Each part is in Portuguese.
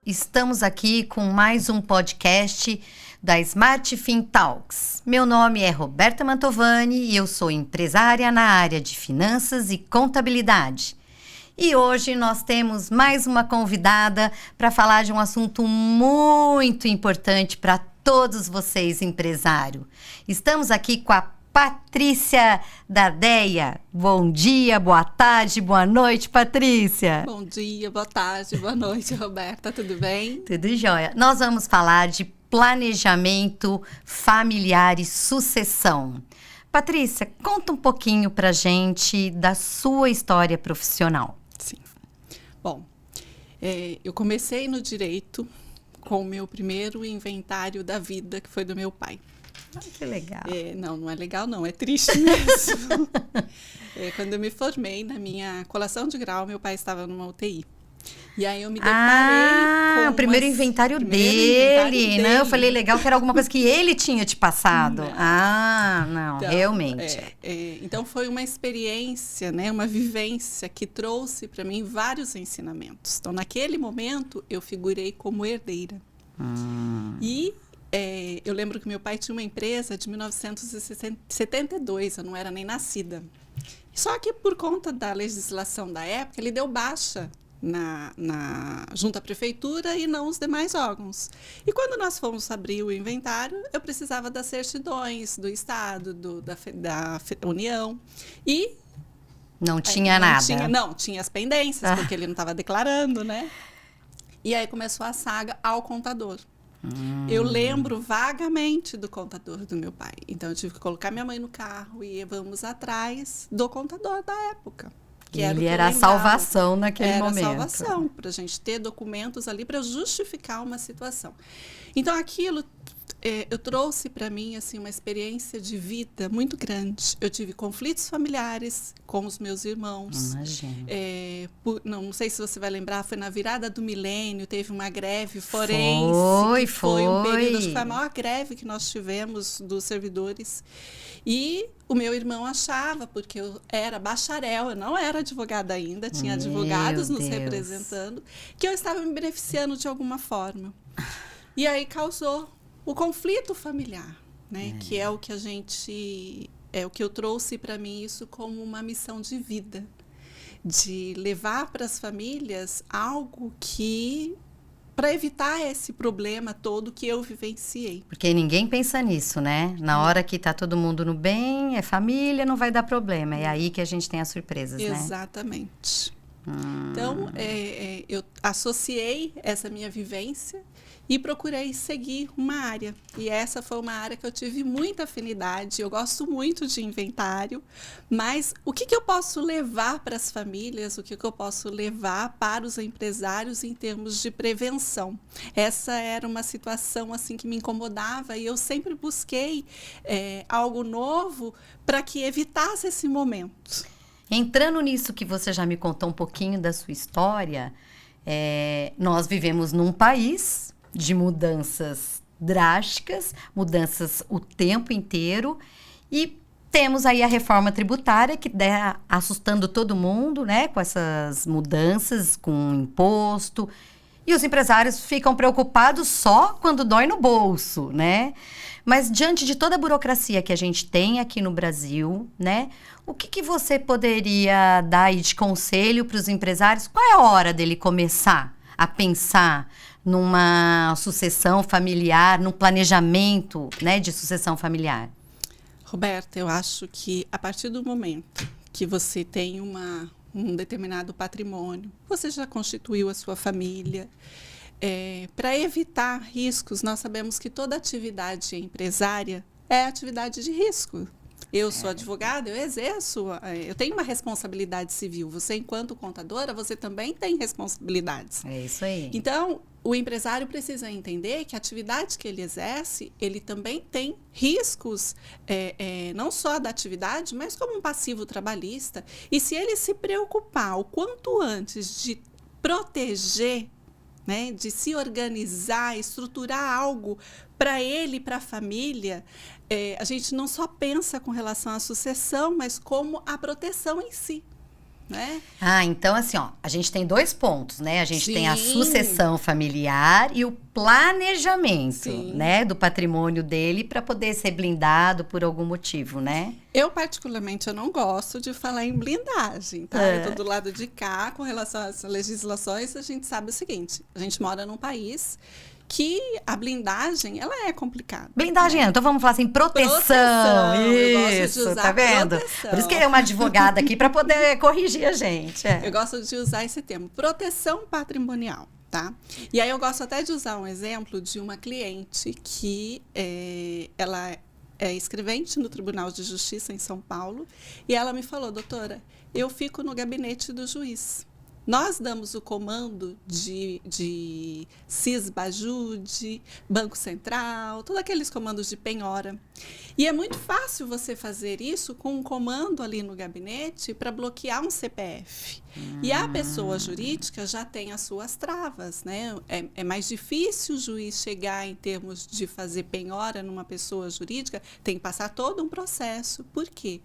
Estamos aqui com mais um podcast da Smart Fin Talks. Meu nome é Roberta Mantovani e eu sou empresária na área de finanças e contabilidade. E hoje nós temos mais uma convidada para falar de um assunto muito importante para todos vocês, empresário. Estamos aqui com a Patrícia Dardeia. Bom dia, boa tarde, boa noite, Patrícia. Bom dia, boa tarde, boa noite, Roberta, tudo bem? Tudo jóia. Nós vamos falar de planejamento familiar e sucessão. Patrícia, conta um pouquinho pra gente da sua história profissional. Sim. Bom, eu comecei no direito com o meu primeiro inventário da vida, que foi do meu pai. Que legal. Não é legal não, é triste mesmo. Quando eu me formei na minha colação de grau, meu pai estava numa UTI. E aí eu me deparei com o primeiro inventário dele, né? Eu falei legal que era alguma coisa que ele tinha te passado. Não, então, realmente. Então foi uma experiência, né? Uma vivência que trouxe para mim vários ensinamentos. Então naquele momento eu figurei como herdeira. E eu lembro que meu pai tinha uma empresa de 1972, eu não era nem nascida. Só que por conta da legislação da época, ele deu baixa junto à prefeitura e não os demais órgãos. E quando nós fomos abrir o inventário, eu precisava das certidões do Estado, da União. E não tinha nada. Tinha as pendências, porque ele não estava declarando, né? E aí começou a saga ao contador. Eu lembro vagamente do contador do meu pai. Então, eu tive que colocar minha mãe no carro e vamos atrás do contador da época. Ele era a salvação naquele momento. Era a salvação, para a gente ter documentos ali para justificar uma situação. Então, aquilo eu trouxe para mim assim, uma experiência de vida muito grande. Eu tive conflitos familiares com os meus irmãos. Imagina. Não sei se você vai lembrar, foi na virada do milênio, teve uma greve forense. Foi um período, acho que foi a maior greve que nós tivemos dos servidores. E o meu irmão achava, porque eu era bacharel, eu não era advogada ainda, tinha advogados nos representando, que eu estava me beneficiando de alguma forma. E aí causou o conflito familiar, né? Que é o que o que eu trouxe para mim isso como uma missão de vida, de levar para as famílias algo para evitar esse problema todo que eu vivenciei. Porque ninguém pensa nisso, né? Na hora que tá todo mundo no bem, é família, não vai dar problema. É aí que a gente tem as surpresas, né? Exatamente. Então, eu associei essa minha vivência e procurei seguir uma área. E essa foi uma área que eu tive muita afinidade. Eu gosto muito de inventário, mas o que eu posso levar para as famílias, o que eu posso levar para os empresários em termos de prevenção? Essa era uma situação assim que me incomodava e eu sempre busquei algo novo para que evitasse esse momento. Entrando nisso que você já me contou um pouquinho da sua história, nós vivemos num país de mudanças drásticas, mudanças o tempo inteiro, e temos aí a reforma tributária que está assustando todo mundo, né, com essas mudanças, com imposto, e os empresários ficam preocupados só quando dói no bolso, né? Mas diante de toda a burocracia que a gente tem aqui no Brasil, né, o que você poderia dar aí de conselho para os empresários? Qual é a hora dele começar a pensar numa sucessão familiar, num planejamento, né, de sucessão familiar? Roberta, eu acho que a partir do momento que você tem um determinado patrimônio, você já constituiu a sua família. Para evitar riscos, nós sabemos que toda atividade empresária é atividade de risco. Eu sou advogada, eu exerço, eu tenho uma responsabilidade civil. Você, enquanto contadora, você também tem responsabilidades. É isso aí. Então, o empresário precisa entender que a atividade que ele exerce, ele também tem riscos, não só da atividade, mas como um passivo trabalhista. E se ele se preocupar o quanto antes de proteger, né, de se organizar, estruturar algo para ele e para a família, a gente não só pensa com relação à sucessão, mas como a proteção em si. né? Então assim, ó, a gente tem 2 pontos, né? A gente tem a Sim. sucessão familiar e o planejamento, Sim. né, do patrimônio dele para poder ser blindado por algum motivo, né? Eu, particularmente, eu não gosto de falar em blindagem, tá? Eu tô do lado de cá, com relação às legislações, a gente sabe o seguinte, a gente mora num país que a blindagem, ela é complicada. Blindagem, então vamos falar assim, proteção. Eu gosto de Isso, usar tá vendo? proteção. Por isso que é uma advogada aqui para poder corrigir a gente. Eu gosto de usar esse termo, proteção patrimonial, tá? E aí eu gosto até de usar um exemplo de uma cliente que ela é escrevente no Tribunal de Justiça em São Paulo, e ela me falou, doutora, eu fico no gabinete do juiz. Nós damos o comando de CIS-Bajude, Banco Central, todos aqueles comandos de penhora. E é muito fácil você fazer isso com um comando ali no gabinete para bloquear um CPF. E a pessoa jurídica já tem as suas travas, né? É mais difícil o juiz chegar em termos de fazer penhora numa pessoa jurídica, tem que passar todo um processo. Por quê?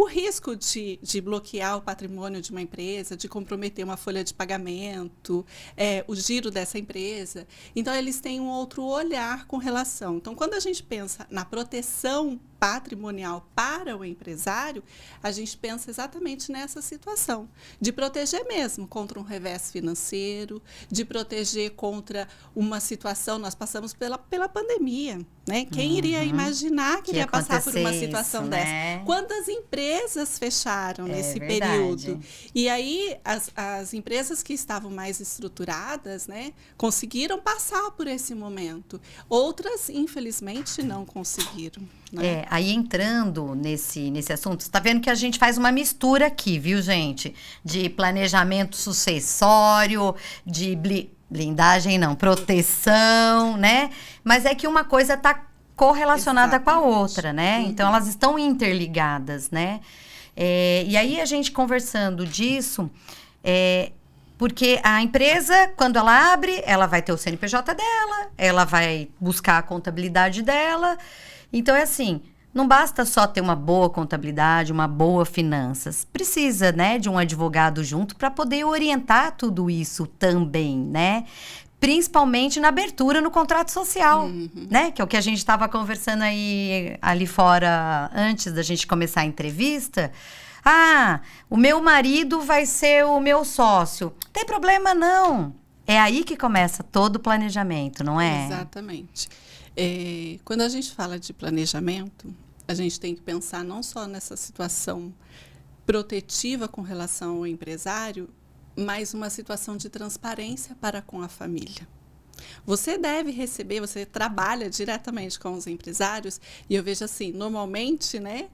O risco de bloquear o patrimônio de uma empresa, de comprometer uma folha de pagamento, o giro dessa empresa. Então, eles têm um outro olhar com relação. Então, quando a gente pensa na proteção patrimonial para o empresário, a gente pensa exatamente nessa situação, de proteger mesmo contra um revés financeiro, de proteger contra uma situação, nós passamos pela pandemia, né? Quem iria imaginar que iria passar por uma situação isso, dessa? né? Quantas empresas fecharam nesse verdade. período? E aí, as empresas que estavam mais estruturadas, né, conseguiram passar por esse momento. Outras, infelizmente, não conseguiram. Né? Aí entrando nesse assunto, você tá vendo que a gente faz uma mistura aqui, viu, gente? De planejamento sucessório, de blindagem, não, proteção, né? Mas é que uma coisa tá correlacionada Exatamente. com a outra, né? Então, elas estão interligadas, né? E aí, a gente conversando disso, porque a empresa, quando ela abre, ela vai ter o CNPJ dela, ela vai buscar a contabilidade dela. Então, é assim, não basta só ter uma boa contabilidade, uma boa finanças. Precisa, né, de um advogado junto para poder orientar tudo isso também, né? Principalmente na abertura no contrato social, né? Que é o que a gente estava conversando ali fora antes da gente começar a entrevista. O meu marido vai ser o meu sócio. Não tem problema, não. É aí que começa todo o planejamento, não é? Exatamente. Quando a gente fala de planejamento, a gente tem que pensar não só nessa situação protetiva com relação ao empresário, mas uma situação de transparência para com a família. Você deve receber, você trabalha diretamente com os empresários, e eu vejo assim, normalmente, né,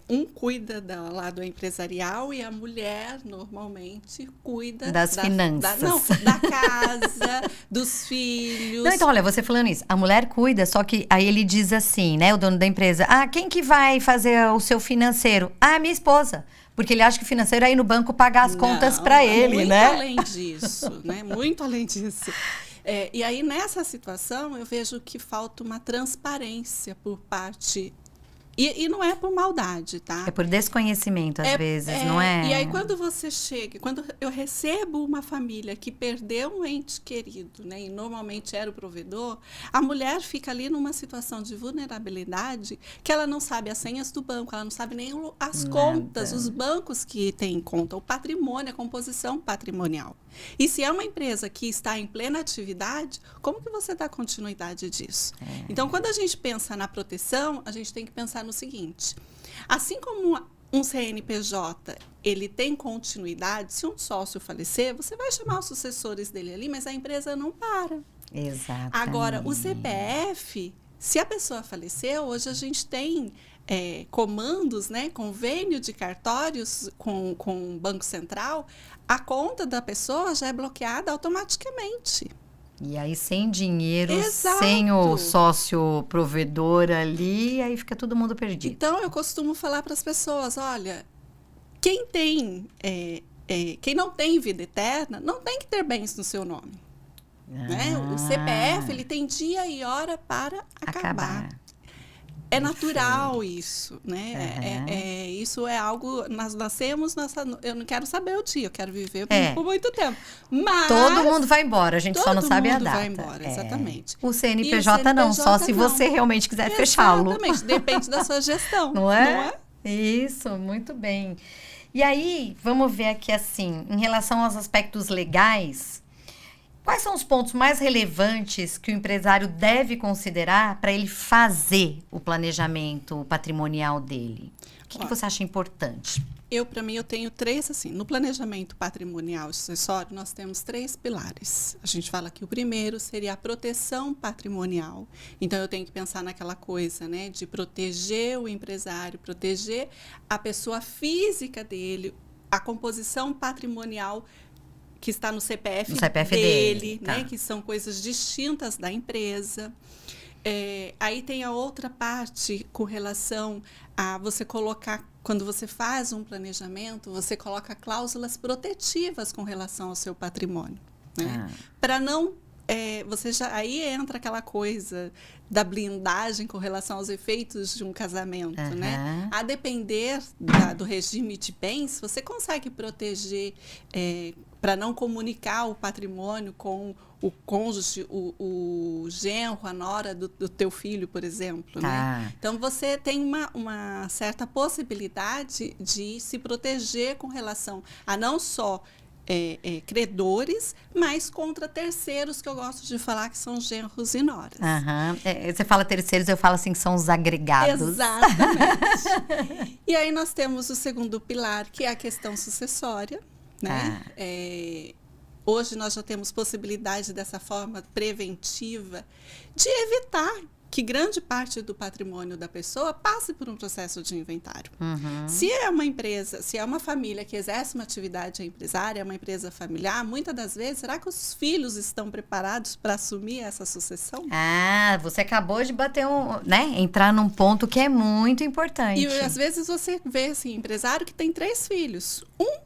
um cuida do lado empresarial e a mulher, normalmente, cuida das finanças. Da casa, dos filhos. Não, então, olha, você falando isso, a mulher cuida, só que aí ele diz assim, né, o dono da empresa, quem que vai fazer o seu financeiro? Minha esposa. Porque ele acha que o financeiro é ir no banco pagar as contas para ele, né? Muito além disso, né? Muito além disso. E aí, nessa situação, eu vejo que falta uma transparência por parte... E não é por maldade, tá? É por desconhecimento, às vezes, não é? E aí, quando você chega... Quando eu recebo uma família que perdeu um ente querido, né? E normalmente era o provedor, a mulher fica ali numa situação de vulnerabilidade que ela não sabe as senhas do banco, ela não sabe nem as contas, os bancos que têm em conta, o patrimônio, a composição patrimonial. E se é uma empresa que está em plena atividade, como que você dá continuidade disso? Então, quando a gente pensa na proteção, a gente tem que pensar no seguinte, assim como um CNPJ, ele tem continuidade, se um sócio falecer, você vai chamar os sucessores dele ali, mas a empresa não para. Exatamente. Agora, o CPF, se a pessoa faleceu, hoje a gente tem comandos, né, convênio de cartórios com o Banco Central, a conta da pessoa já é bloqueada automaticamente. E aí, sem dinheiro, Exato. Sem o sócio provedor ali, aí fica todo mundo perdido. Então, eu costumo falar para as pessoas, olha, quem não tem vida eterna, não tem que ter bens no seu nome. Né? O CPF, ele tem dia e hora para acabar. É natural isso, né? Isso é algo, nós nascemos, eu não quero saber o dia, eu quero viver por muito tempo. Mas todo mundo vai embora, a gente só não sabe a data. Todo mundo vai embora, exatamente. O CNPJ não, só se você realmente quiser fechá-lo. Exatamente, depende da sua gestão. Não é? Isso, muito bem. E aí, vamos ver aqui assim, em relação aos aspectos legais, quais são os pontos mais relevantes que o empresário deve considerar para ele fazer o planejamento patrimonial dele? O que você acha importante? Para mim, eu tenho 3, assim, no planejamento patrimonial e sucessório, nós temos 3 pilares. A gente fala que o primeiro seria a proteção patrimonial. Então, eu tenho que pensar naquela coisa, né, de proteger o empresário, proteger a pessoa física dele, a composição patrimonial que está no CPF dele, né, tá. Que são coisas distintas da empresa. Aí tem a outra parte com relação a você colocar, quando você faz um planejamento, você coloca cláusulas protetivas com relação ao seu patrimônio, né? Para não, aí entra aquela coisa da blindagem com relação aos efeitos de um casamento, né? A depender do regime de bens, você consegue proteger para não comunicar o patrimônio com o cônjuge, o genro, a nora do teu filho, por exemplo. Né? Então, você tem uma certa possibilidade de se proteger com relação a não só credores, mas contra terceiros, que eu gosto de falar que são genros e noras. Você fala terceiros, eu falo assim que são os agregados. Exatamente. E aí nós temos o segundo pilar, que é a questão sucessória. Né? Hoje nós já temos possibilidade dessa forma preventiva de evitar que grande parte do patrimônio da pessoa passe por um processo de inventário. Se é uma empresa, se é uma família que exerce uma atividade empresária, é uma empresa familiar, muitas das vezes, será que os filhos estão preparados para assumir essa sucessão? Você acabou de bater entrar num ponto que é muito importante. E às vezes você vê assim, empresário que tem 3 filhos.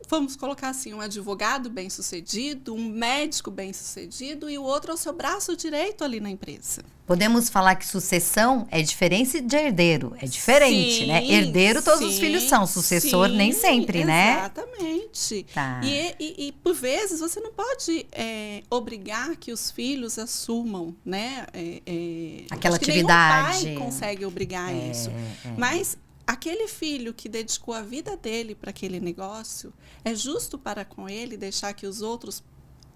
Vamos colocar assim, um advogado bem-sucedido, um médico bem-sucedido, e o outro é o seu braço direito ali na empresa. Podemos falar que sucessão é diferente de herdeiro. É diferente, né? Herdeiro todos os filhos são. Sucessor nem sempre, né? Exatamente. E por vezes você não pode obrigar que os filhos assumam, né? Aquela atividade. Nenhum pai consegue obrigar isso. Mas aquele filho que dedicou a vida dele para aquele negócio, é justo para com ele deixar que os outros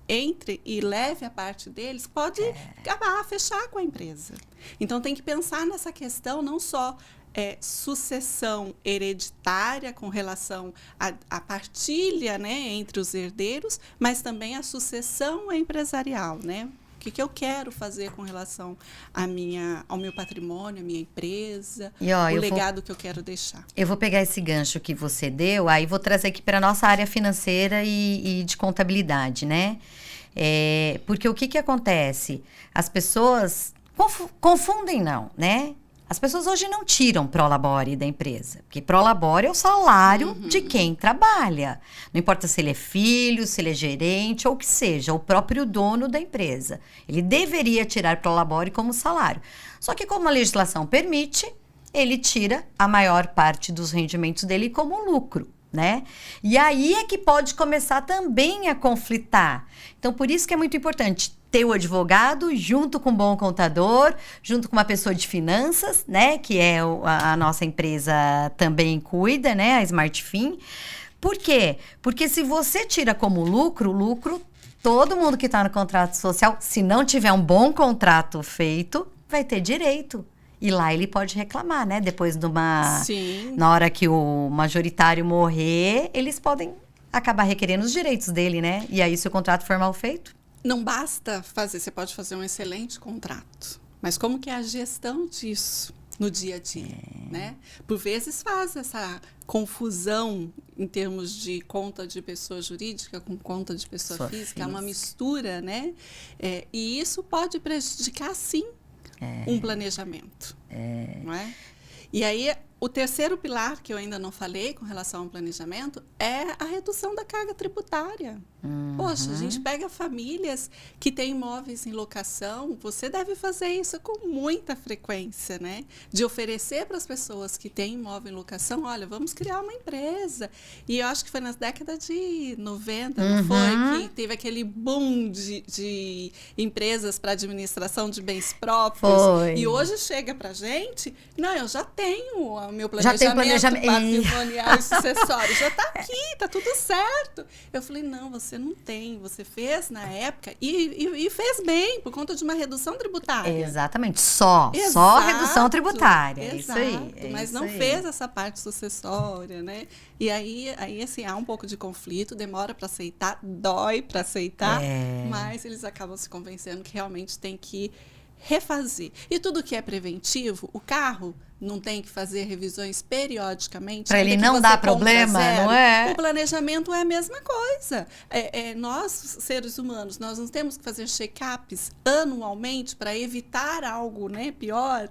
entre e leve a parte deles, pode acabar, fechar com a empresa. Então, tem que pensar nessa questão, não só sucessão hereditária com relação à partilha, né, entre os herdeiros, mas também a sucessão empresarial, né? O que eu quero fazer com relação ao meu patrimônio, à minha empresa, o legado que eu quero deixar. Eu vou pegar esse gancho que você deu, aí vou trazer aqui para a nossa área financeira e de contabilidade, né? Porque o que acontece? As pessoas confundem, né? As pessoas hoje não tiram prolabore da empresa, porque prolabore é o salário de quem trabalha. Não importa se ele é filho, se ele é gerente ou o que seja, o próprio dono da empresa. Ele deveria tirar prolabore como salário. Só que como a legislação permite, ele tira a maior parte dos rendimentos dele como lucro, né? E aí é que pode começar também a conflitar. Então, por isso que é muito importante ter o advogado junto com um bom contador, junto com uma pessoa de finanças, né? Que a nossa empresa também cuida, né? A SmartFin. Por quê? Porque se você tira como lucro, todo mundo que está no contrato social, se não tiver um bom contrato feito, vai ter direito. E lá ele pode reclamar, né? Depois na hora que o majoritário morrer, eles podem acabar requerendo os direitos dele, né? E aí, se o contrato for mal feito? Não basta você pode fazer um excelente contrato, mas como que é a gestão disso no dia a dia, né? Por vezes faz essa confusão em termos de conta de pessoa jurídica com conta de pessoa física, é uma mistura, né? E isso pode prejudicar, sim, um planejamento, não é? E aí, O terceiro pilar, que eu ainda não falei com relação ao planejamento, é a redução da carga tributária. Poxa, a gente pega famílias que têm imóveis em locação, você deve fazer isso com muita frequência, né? De oferecer para as pessoas que têm imóvel em locação, olha, vamos criar uma empresa. E eu acho que foi nas décadas de 90, não foi? Que teve aquele boom de empresas para administração de bens próprios. Foi. E hoje chega para a gente, não, eu já tenho o meu planejamento patrimonial e sucessório, já está aqui, está tudo certo. Eu falei, não, você não tem, você fez na época e fez bem, por conta de uma redução tributária. Exatamente, só redução tributária, exato, isso aí. Mas não fez essa parte sucessória, né? E aí assim, há um pouco de conflito, demora para aceitar, dói para aceitar, mas eles acabam se convencendo que realmente tem que refazer. E tudo que é preventivo, o carro não tem que fazer revisões periodicamente. Para ele não dar problema, não é? O planejamento é a mesma coisa. Nós, seres humanos, nós não temos que fazer check-ups anualmente para evitar algo, né, pior.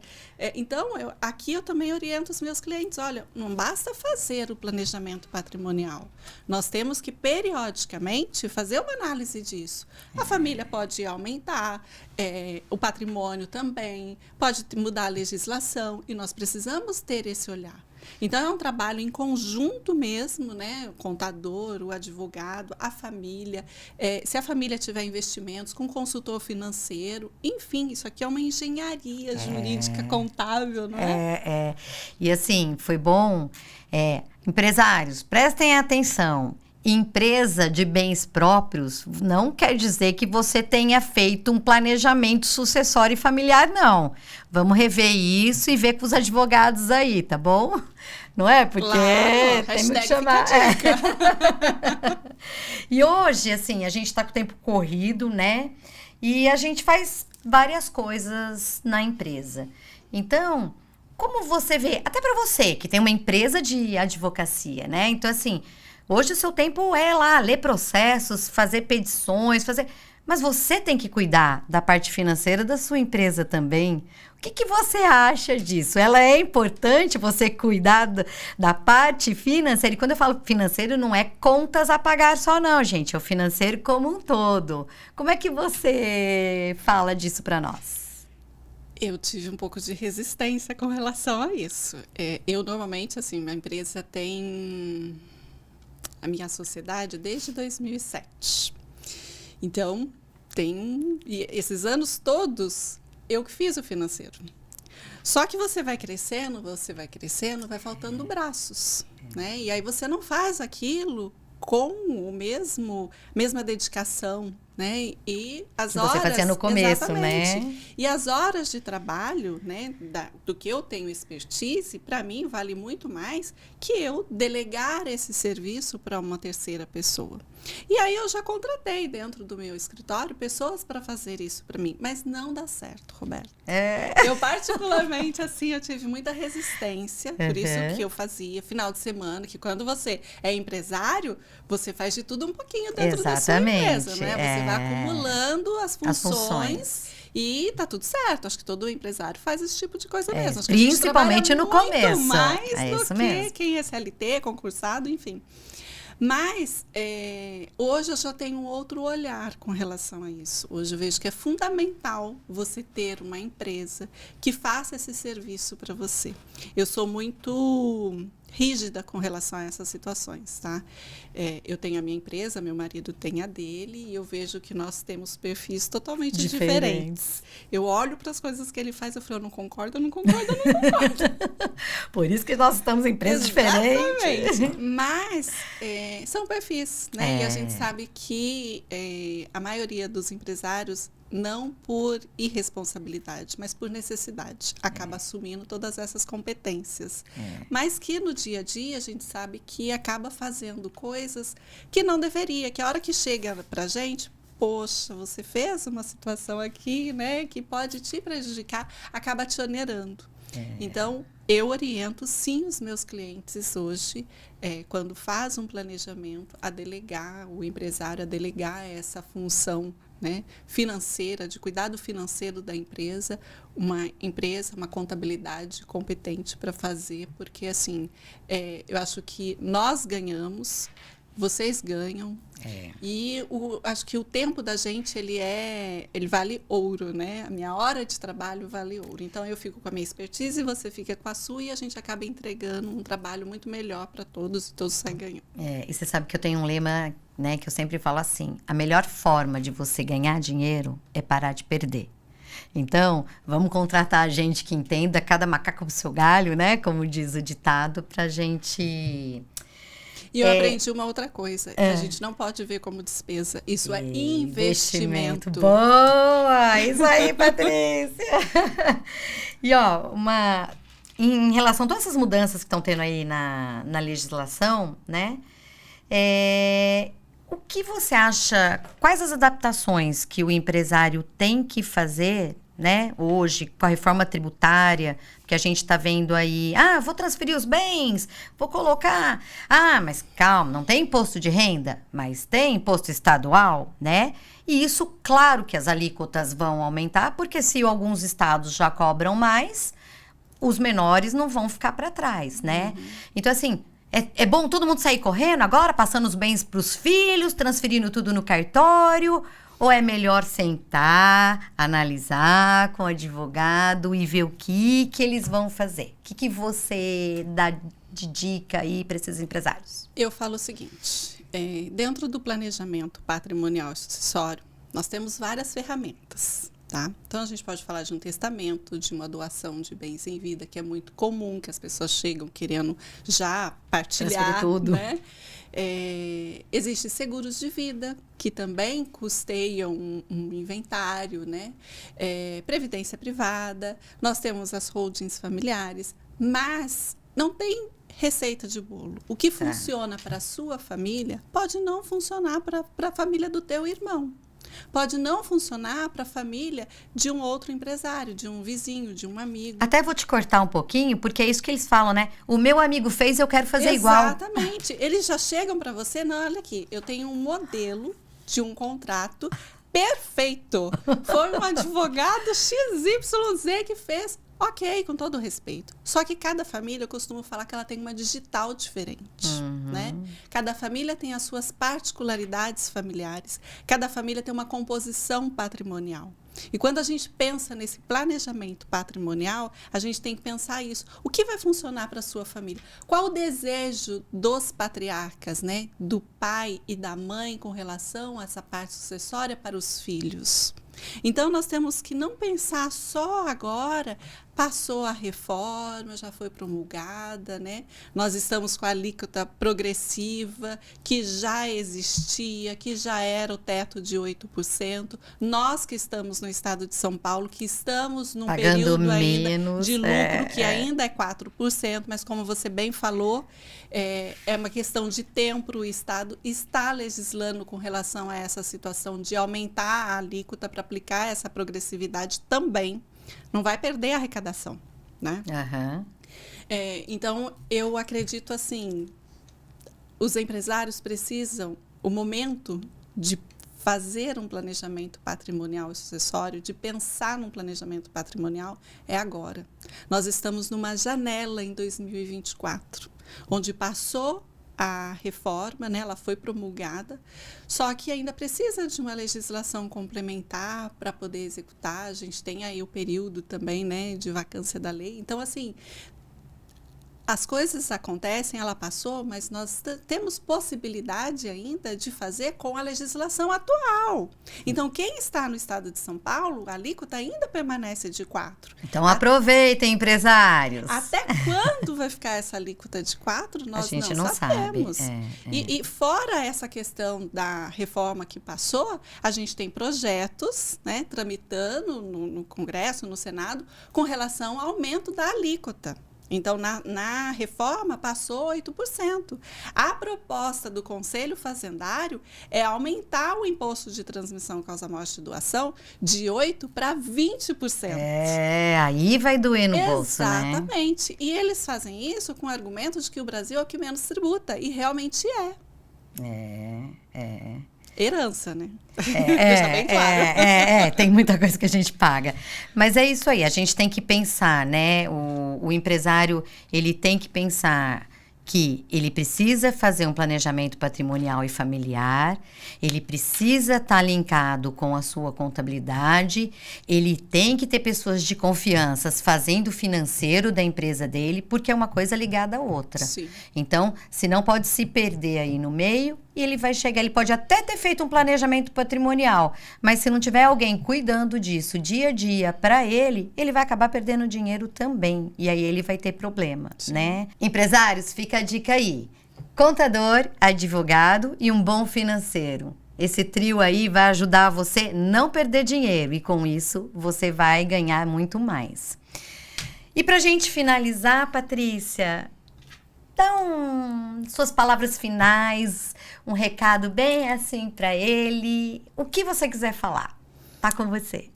Então, aqui eu também oriento os meus clientes. Olha, não basta fazer o planejamento patrimonial. Nós temos que, periodicamente, fazer uma análise disso. A família pode aumentar, o patrimônio também, pode mudar a legislação, e nós precisamos ter esse olhar. Então, é um trabalho em conjunto mesmo, né? O contador, o advogado, a família. Se a família tiver investimentos, com consultor financeiro. Enfim, isso aqui é uma engenharia jurídica contábil, não é? E assim, foi bom. Empresários, prestem atenção. Empresa de bens próprios não quer dizer que você tenha feito um planejamento sucessório e familiar, não. Vamos rever isso e ver com os advogados aí, tá bom? Não é? Porque tem que chamar. E hoje, assim, a gente está com o tempo corrido, né? E a gente faz várias coisas na empresa. Então, como você vê, até para você que tem uma empresa de advocacia, né? Então, assim, hoje o seu tempo é lá, ler processos, fazer petições, mas você tem que cuidar da parte financeira da sua empresa também. O que você acha disso? Ela é importante você cuidar da parte financeira? E quando eu falo financeiro, não é contas a pagar só não, gente. É o financeiro como um todo. Como é que você fala disso para nós? Eu tive um pouco de resistência com relação a isso. Eu, normalmente, assim, minha empresa tem a minha sociedade desde 2007. Então, e esses anos todos, eu que fiz o financeiro. Só que você vai crescendo, vai faltando braços, né? E aí você não faz aquilo com mesma dedicação, né? E as horas... Você fazia no começo, né? E as horas de trabalho, né? Do que eu tenho expertise, para mim, vale muito mais que eu delegar esse serviço para uma terceira pessoa. E aí eu já contratei dentro do meu escritório pessoas para fazer isso para mim, mas não dá certo, Roberto. Eu particularmente, assim, eu tive muita resistência, por isso que eu fazia final de semana, que quando você é empresário, você faz de tudo um pouquinho dentro da sua empresa, né? Você vai acumulando as funções. E tá tudo certo. Acho que todo empresário faz esse tipo de coisa mesmo. Acho que principalmente no começo. Muito mais do que quem é CLT, concursado, enfim. Mas hoje eu já tenho um outro olhar com relação a isso. Hoje eu vejo que é fundamental você ter uma empresa que faça esse serviço para você. Eu sou muito rígida com relação a essas situações, tá? Eu tenho a minha empresa, meu marido tem a dele, e eu vejo que nós temos perfis totalmente diferentes. Eu olho para as coisas que ele faz, eu falo, eu não concordo. Por isso que nós estamos em empresas diferentes. Mas são perfis, né? E a gente sabe que a maioria dos empresários, não por irresponsabilidade, mas por necessidade, acaba assumindo todas essas competências. Mas que no dia a dia a gente sabe que acaba fazendo coisas que não deveria, que a hora que chega pra gente, poxa, você fez uma situação aqui, né, que pode te prejudicar, acaba te onerando. Então, eu oriento, sim, os meus clientes hoje, quando faz um planejamento, a delegar, o empresário a delegar essa função, né, financeira, de cuidado financeiro da empresa, uma contabilidade competente para fazer, porque, assim, eu acho que nós ganhamos, vocês ganham, e acho que o tempo da gente, ele vale ouro, né? A minha hora de trabalho vale ouro. Então, eu fico com a minha expertise, você fica com a sua, e a gente acaba entregando um trabalho muito melhor para todos, e todos saem ganhando. E você sabe que eu tenho um lema, né, que eu sempre falo assim, a melhor forma de você ganhar dinheiro é parar de perder. Então, vamos contratar gente que entenda cada macaco pro seu galho, né? Como diz o ditado, pra gente... E eu aprendi uma outra coisa, que a gente não pode ver como despesa. Isso é investimento. Boa! Isso aí, Patrícia! E, ó, em relação a todas essas mudanças que estão tendo aí na legislação, né? O que você acha, quais as adaptações que o empresário tem que fazer, né, hoje, com a reforma tributária, que a gente está vendo aí, vou transferir os bens, vou colocar, mas calma, não tem imposto de renda, mas tem imposto estadual, né? E isso, claro que as alíquotas vão aumentar, porque se alguns estados já cobram mais, os menores não vão ficar para trás, né? Então, assim, é bom todo mundo sair correndo agora, passando os bens para os filhos, transferindo tudo no cartório, ou é melhor sentar, analisar com o advogado e ver o que eles vão fazer? O que você dá de dica aí para esses empresários? Eu falo o seguinte, dentro do planejamento patrimonial e sucessório, nós temos várias ferramentas, tá? Então, a gente pode falar de um testamento, de uma doação de bens em vida, que é muito comum, que as pessoas chegam querendo já partilhar, tudo, né? Existem seguros de vida, que também custeiam um inventário, né? Previdência privada, nós temos as holdings familiares, mas não tem receita de bolo. O que funciona para a sua família pode não funcionar para a família do teu irmão. Pode não funcionar para a família de um outro empresário, de um vizinho, de um amigo. Até vou te cortar um pouquinho, porque é isso que eles falam, né? O meu amigo fez, eu quero fazer igual. Exatamente. Eles já chegam para você, não, olha aqui, eu tenho um modelo de um contrato perfeito. Foi um advogado XYZ que fez. Ok, com todo respeito. Só que cada família, eu costumo falar que ela tem uma digital diferente, né? Cada família tem as suas particularidades familiares. Cada família tem uma composição patrimonial. E quando a gente pensa nesse planejamento patrimonial, a gente tem que pensar isso. O que vai funcionar para a sua família? Qual o desejo dos patriarcas, né? Do pai e da mãe com relação a essa parte sucessória para os filhos? Então, nós temos que não pensar só agora, passou a reforma, já foi promulgada, né? Nós estamos com a alíquota progressiva, que já existia, que já era o teto de 8%. Nós que estamos no estado de São Paulo, que estamos num pagando período ainda menos, de lucro, que ainda é 4%, mas como você bem falou, é uma questão de tempo, o Estado está legislando com relação a essa situação de aumentar a alíquota para aplicar essa progressividade também. Não vai perder a arrecadação, né? Então, eu acredito assim, os empresários precisam, o momento de fazer um planejamento patrimonial e sucessório, de pensar num planejamento patrimonial, é agora. Nós estamos numa janela em 2024, onde passou a reforma, né, ela foi promulgada, só que ainda precisa de uma legislação complementar para poder executar. A gente tem aí o período também, né, de vacância da lei. Então, assim, as coisas acontecem, ela passou, mas nós temos possibilidade ainda de fazer com a legislação atual. Então, quem está no estado de São Paulo, a alíquota ainda permanece de 4%. Então, aproveitem, empresários. Até quando vai ficar essa alíquota de 4%? Nós a gente não sabemos. Sabe. E fora essa questão da reforma que passou, a gente tem projetos, né, tramitando no Congresso, no Senado, com relação ao aumento da alíquota. Então, na reforma, passou 8%. A proposta do Conselho Fazendário é aumentar o imposto de transmissão, causa, morte e doação de 8% para 20%. Aí vai doer no bolso, né? Exatamente. E eles fazem isso com o argumento de que o Brasil é o que menos tributa. E realmente é. Herança, né? Deixa bem claro. Tem muita coisa que a gente paga. Mas é isso aí, a gente tem que pensar, né? O empresário, ele tem que pensar que ele precisa fazer um planejamento patrimonial e familiar, ele precisa estar linkado com a sua contabilidade, ele tem que ter pessoas de confiança fazendo o financeiro da empresa dele, porque é uma coisa ligada à outra. Sim. Então, se não pode se perder aí no meio, e ele vai chegar, ele pode até ter feito um planejamento patrimonial, mas se não tiver alguém cuidando disso dia a dia para ele, ele vai acabar perdendo dinheiro também, e aí ele vai ter problema, né? Empresários, fica a dica aí. Contador, advogado e um bom financeiro. Esse trio aí vai ajudar você não perder dinheiro e com isso você vai ganhar muito mais. E pra gente finalizar, Patrícia, dá suas palavras finais, um recado bem assim para ele, o que você quiser falar, tá com você.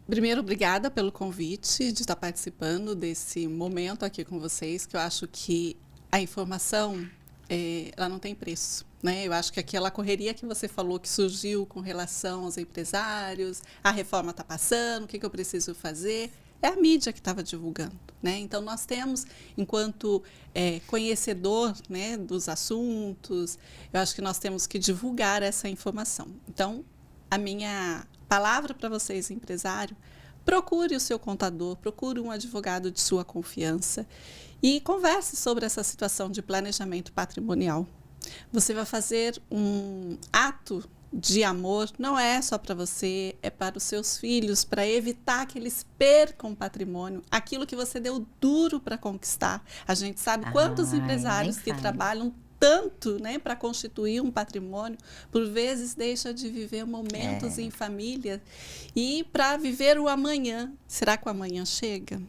Primeiro, obrigada pelo convite de estar participando desse momento aqui com vocês, que eu acho que a informação, ela não tem preço, né? Eu acho que aquela correria que você falou que surgiu com relação aos empresários, a reforma está passando, o que eu preciso fazer, é a mídia que estava divulgando, né? Então, nós temos, enquanto conhecedor, né, dos assuntos, eu acho que nós temos que divulgar essa informação. Então, a minha palavra para vocês, empresário, procure o seu contador, procure um advogado de sua confiança e converse sobre essa situação de planejamento patrimonial. Você vai fazer um ato de amor, não é só para você, é para os seus filhos, para evitar que eles percam patrimônio, aquilo que você deu duro para conquistar. A gente sabe quantos empresários que trabalham tanto, né, para constituir um patrimônio, por vezes deixa de viver momentos em família e para viver o amanhã. Será que o amanhã chega?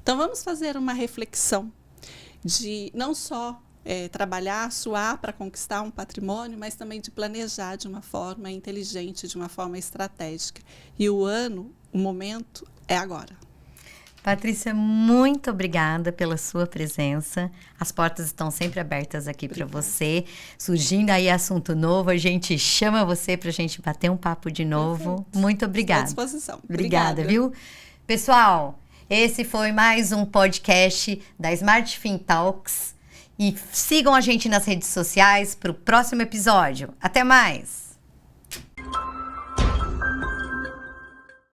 Então vamos fazer uma reflexão de não só trabalhar, suar para conquistar um patrimônio, mas também de planejar de uma forma inteligente, de uma forma estratégica. E o momento é agora. Patrícia, muito obrigada pela sua presença. As portas estão sempre abertas aqui para você. Surgindo aí assunto novo, a gente chama você para a gente bater um papo de novo. Perfeito. Muito obrigada. Estou à disposição. Obrigada, viu? Pessoal, esse foi mais um podcast da Smart Fin Talks. E sigam a gente nas redes sociais para o próximo episódio. Até mais!